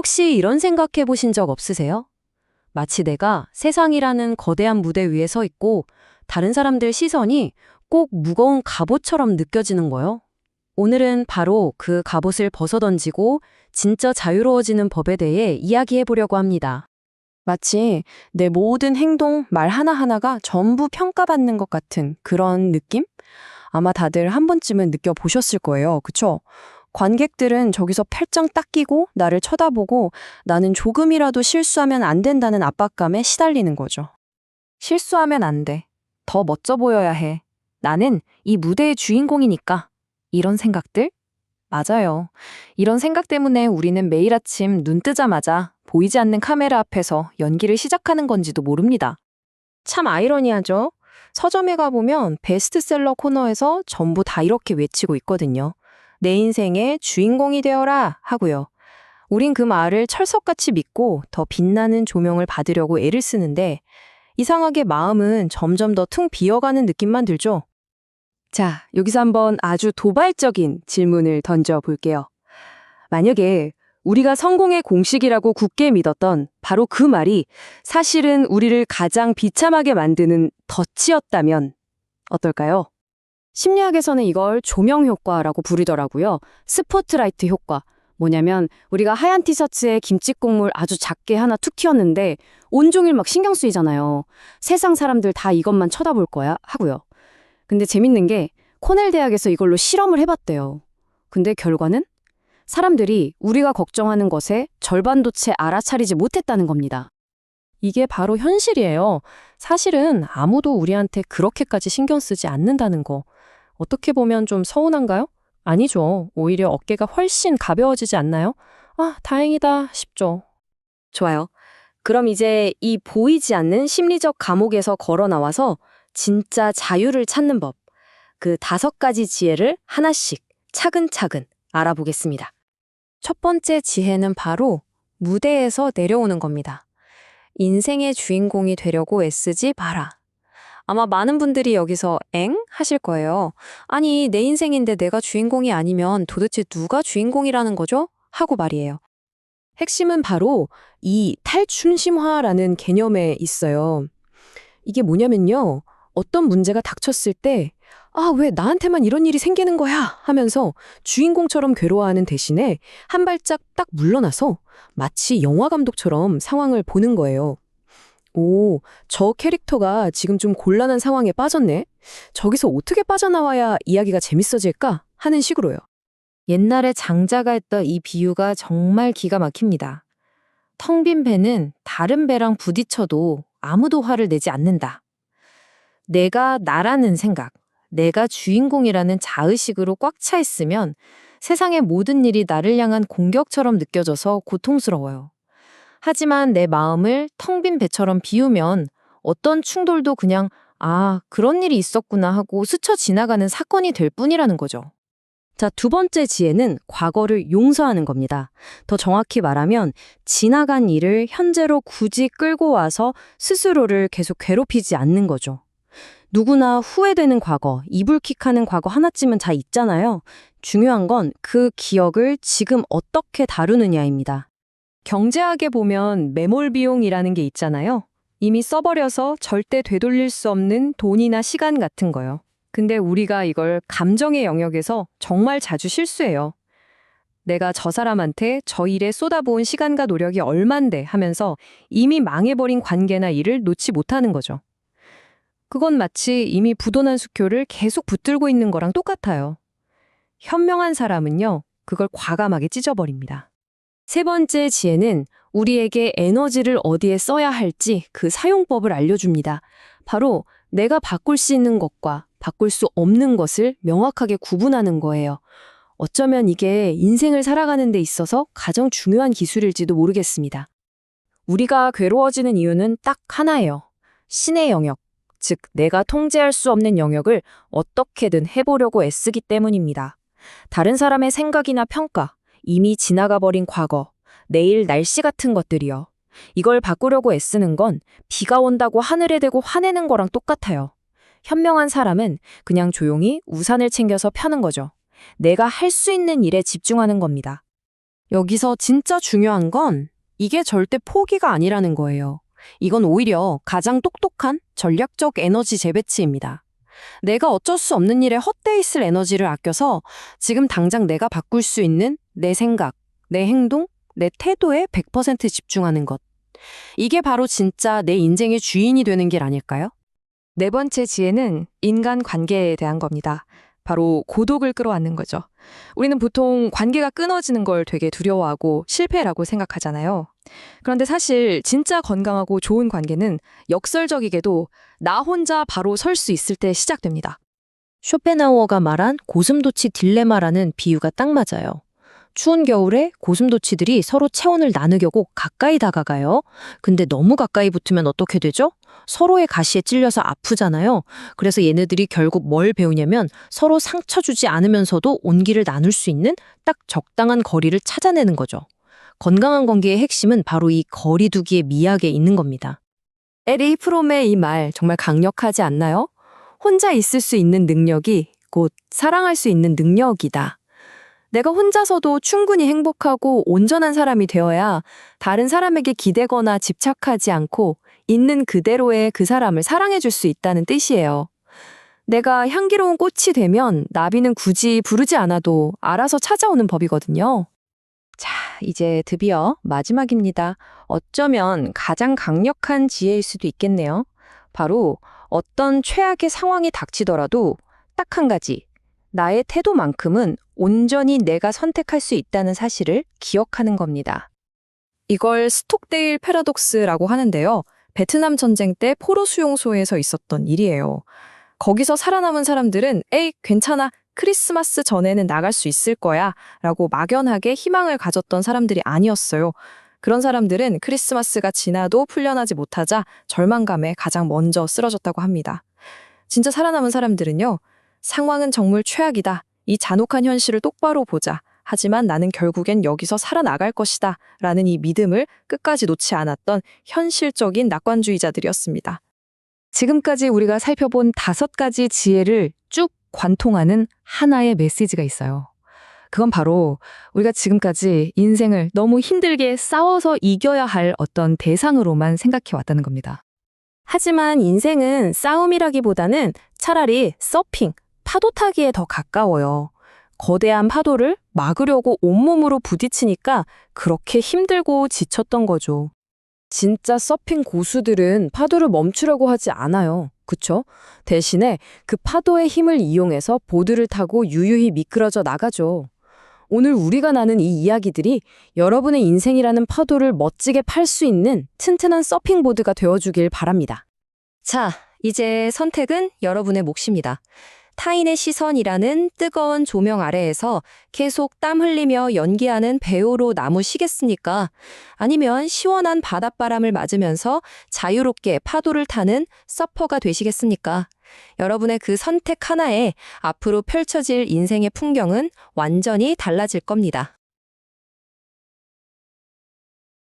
혹시 이런 생각해 보신 적 없으세요? 마치 내가 세상이라는 거대한 무대 위에 서 있고 다른 사람들 시선이 꼭 무거운 갑옷처럼 느껴지는 거요. 오늘은 바로 그 갑옷을 벗어던지고 진짜 자유로워지는 법에 대해 이야기해 보려고 합니다. 마치 내 모든 행동, 말 하나하나가 전부 평가받는 것 같은 그런 느낌? 아마 다들 한 번쯤은 느껴보셨을 거예요. 그쵸? 관객들은 저기서 팔짱 딱 끼고 나를 쳐다보고 나는 조금이라도 실수하면 안 된다는 압박감에 시달리는 거죠. 실수하면 안 돼. 더 멋져 보여야 해. 나는 이 무대의 주인공이니까. 이런 생각들? 맞아요. 이런 생각 때문에 우리는 매일 아침 눈 뜨자마자 보이지 않는 카메라 앞에서 연기를 시작하는 건지도 모릅니다. 참 아이러니하죠? 서점에 가보면 베스트셀러 코너에서 전부 다 이렇게 외치고 있거든요. 내 인생의 주인공이 되어라 하고요. 우린 그 말을 철석같이 믿고 더 빛나는 조명을 받으려고 애를 쓰는데 이상하게 마음은 점점 더 퉁 비어가는 느낌만 들죠? 자, 여기서 한번 아주 도발적인 질문을 던져볼게요. 만약에 우리가 성공의 공식이라고 굳게 믿었던 바로 그 말이 사실은 우리를 가장 비참하게 만드는 덫이었다면 어떨까요? 심리학에서는 이걸 조명 효과라고 부르더라고요. 스포트라이트 효과. 뭐냐면 우리가 하얀 티셔츠에 김치 국물 아주 작게 하나 툭 튀었는데 온종일 막 신경 쓰이잖아요. 세상 사람들 다 이것만 쳐다볼 거야 하고요. 근데 재밌는 게 코넬 대학에서 이걸로 실험을 해봤대요. 근데 결과는 사람들이 우리가 걱정하는 것의 절반도 채 알아차리지 못했다는 겁니다. 이게 바로 현실이에요. 사실은 아무도 우리한테 그렇게까지 신경 쓰지 않는다는 거. 어떻게 보면 좀 서운한가요? 아니죠. 오히려 어깨가 훨씬 가벼워지지 않나요? 아, 다행이다 싶죠. 좋아요. 그럼 이제 이 보이지 않는 심리적 감옥에서 걸어 나와서 진짜 자유를 찾는 법. 그 5가지 지혜를 하나씩 차근차근 알아보겠습니다. 첫 번째 지혜는 바로 무대에서 내려오는 겁니다. 인생의 주인공이 되려고 애쓰지 마라. 아마 많은 분들이 여기서 엥? 하실 거예요. 아니, 내 인생인데 내가 주인공이 아니면 도대체 누가 주인공이라는 거죠? 하고 말이에요. 핵심은 바로 이 탈중심화라는 개념에 있어요. 이게 뭐냐면요. 어떤 문제가 닥쳤을 때 아, 왜 나한테만 이런 일이 생기는 거야? 하면서 주인공처럼 괴로워하는 대신에 한 발짝 딱 물러나서 마치 영화 감독처럼 상황을 보는 거예요. 오, 저 캐릭터가 지금 좀 곤란한 상황에 빠졌네? 저기서 어떻게 빠져나와야 이야기가 재밌어질까? 하는 식으로요. 옛날에 장자가 했던 이 비유가 정말 기가 막힙니다. 텅 빈 배는 다른 배랑 부딪혀도 아무도 화를 내지 않는다. 내가 나라는 생각, 내가 주인공이라는 자의식으로 꽉 차 있으면 세상의 모든 일이 나를 향한 공격처럼 느껴져서 고통스러워요. 하지만 내 마음을 텅 빈 배처럼 비우면 어떤 충돌도 그냥 아, 그런 일이 있었구나 하고 스쳐 지나가는 사건이 될 뿐이라는 거죠. 자, 2번째 지혜는 과거를 용서하는 겁니다. 더 정확히 말하면 지나간 일을 현재로 굳이 끌고 와서 스스로를 계속 괴롭히지 않는 거죠. 누구나 후회되는 과거, 이불킥하는 과거 하나쯤은 다 있잖아요. 중요한 건 그 기억을 지금 어떻게 다루느냐입니다. 경제학에 보면 매몰 비용이라는 게 있잖아요. 이미 써버려서 절대 되돌릴 수 없는 돈이나 시간 같은 거요. 근데 우리가 이걸 감정의 영역에서 정말 자주 실수해요. 내가 저 사람한테 저 일에 쏟아부은 시간과 노력이 얼만데 하면서 이미 망해버린 관계나 일을 놓지 못하는 거죠. 그건 마치 이미 부도난 수표를 계속 붙들고 있는 거랑 똑같아요. 현명한 사람은요, 그걸 과감하게 찢어버립니다. 3번째 지혜는 우리에게 에너지를 어디에 써야 할지 그 사용법을 알려줍니다. 바로 내가 바꿀 수 있는 것과 바꿀 수 없는 것을 명확하게 구분하는 거예요. 어쩌면 이게 인생을 살아가는 데 있어서 가장 중요한 기술일지도 모르겠습니다. 우리가 괴로워지는 이유는 딱 하나예요. 신의 영역, 즉 내가 통제할 수 없는 영역을 어떻게든 해보려고 애쓰기 때문입니다. 다른 사람의 생각이나 평가, 이미 지나가 버린 과거, 내일 날씨 같은 것들이요. 이걸 바꾸려고 애쓰는 건 비가 온다고 하늘에 대고 화내는 거랑 똑같아요. 현명한 사람은 그냥 조용히 우산을 챙겨서 펴는 거죠. 내가 할 수 있는 일에 집중하는 겁니다. 여기서 진짜 중요한 건 이게 절대 포기가 아니라는 거예요. 이건 오히려 가장 똑똑한 전략적 에너지 재배치입니다. 내가 어쩔 수 없는 일에 헛되이 쓸 에너지를 아껴서 지금 당장 내가 바꿀 수 있는 내 생각, 내 행동, 내 태도에 100% 집중하는 것. 이게 바로 진짜 내 인생의 주인이 되는 길 아닐까요? 네 번째 지혜는 인간관계에 대한 겁니다. 바로 고독을 끌어안는 거죠. 우리는 보통 관계가 끊어지는 걸 되게 두려워하고 실패라고 생각하잖아요. 그런데 사실 진짜 건강하고 좋은 관계는 역설적이게도 나 혼자 바로 설 수 있을 때 시작됩니다. 쇼펜하우어가 말한 고슴도치 딜레마라는 비유가 딱 맞아요. 추운 겨울에 고슴도치들이 서로 체온을 나누려고 가까이 다가가요. 근데 너무 가까이 붙으면 어떻게 되죠? 서로의 가시에 찔려서 아프잖아요. 그래서 얘네들이 결국 뭘 배우냐면 서로 상처 주지 않으면서도 온기를 나눌 수 있는 딱 적당한 거리를 찾아내는 거죠. 건강한 관계의 핵심은 바로 이 거리두기의 미학에 있는 겁니다. 에리 프롬의 이 말 정말 강력하지 않나요? 혼자 있을 수 있는 능력이 곧 사랑할 수 있는 능력이다. 내가 혼자서도 충분히 행복하고 온전한 사람이 되어야 다른 사람에게 기대거나 집착하지 않고 있는 그대로의 그 사람을 사랑해 줄 수 있다는 뜻이에요. 내가 향기로운 꽃이 되면 나비는 굳이 부르지 않아도 알아서 찾아오는 법이거든요. 자, 이제 드디어 마지막입니다. 어쩌면 가장 강력한 지혜일 수도 있겠네요. 바로 어떤 최악의 상황이 닥치더라도 딱 한 가지, 나의 태도만큼은 온전히 내가 선택할 수 있다는 사실을 기억하는 겁니다. 이걸 스톡데일 패러독스라고 하는데요. 베트남 전쟁 때 포로 수용소에서 있었던 일이에요. 거기서 살아남은 사람들은 에이, 괜찮아. 크리스마스 전에는 나갈 수 있을 거야. 라고 막연하게 희망을 가졌던 사람들이 아니었어요. 그런 사람들은 크리스마스가 지나도 풀려나지 못하자 절망감에 가장 먼저 쓰러졌다고 합니다. 진짜 살아남은 사람들은요. 상황은 정말 최악이다. 이 잔혹한 현실을 똑바로 보자. 하지만 나는 결국엔 여기서 살아나갈 것이다. 라는 이 믿음을 끝까지 놓지 않았던 현실적인 낙관주의자들이었습니다. 지금까지 우리가 살펴본 5가지 지혜를 쭉 관통하는 하나의 메시지가 있어요. 그건 바로 우리가 지금까지 인생을 너무 힘들게 싸워서 이겨야 할 어떤 대상으로만 생각해 왔다는 겁니다. 하지만 인생은 싸움이라기보다는 차라리 서핑, 파도 타기에 더 가까워요. 거대한 파도를 막으려고 온몸으로 부딪히니까 그렇게 힘들고 지쳤던 거죠. 진짜 서핑 고수들은 파도를 멈추려고 하지 않아요. 그쵸? 대신에 그 파도의 힘을 이용해서 보드를 타고 유유히 미끄러져 나가죠. 오늘 우리가 나눈 이 이야기들이 여러분의 인생이라는 파도를 멋지게 팔 수 있는 튼튼한 서핑보드가 되어주길 바랍니다. 자, 이제 선택은 여러분의 몫입니다. 타인의 시선이라는 뜨거운 조명 아래에서 계속 땀 흘리며 연기하는 배우로 남으시겠습니까? 아니면 시원한 바닷바람을 맞으면서 자유롭게 파도를 타는 서퍼가 되시겠습니까? 여러분의 그 선택 하나에 앞으로 펼쳐질 인생의 풍경은 완전히 달라질 겁니다.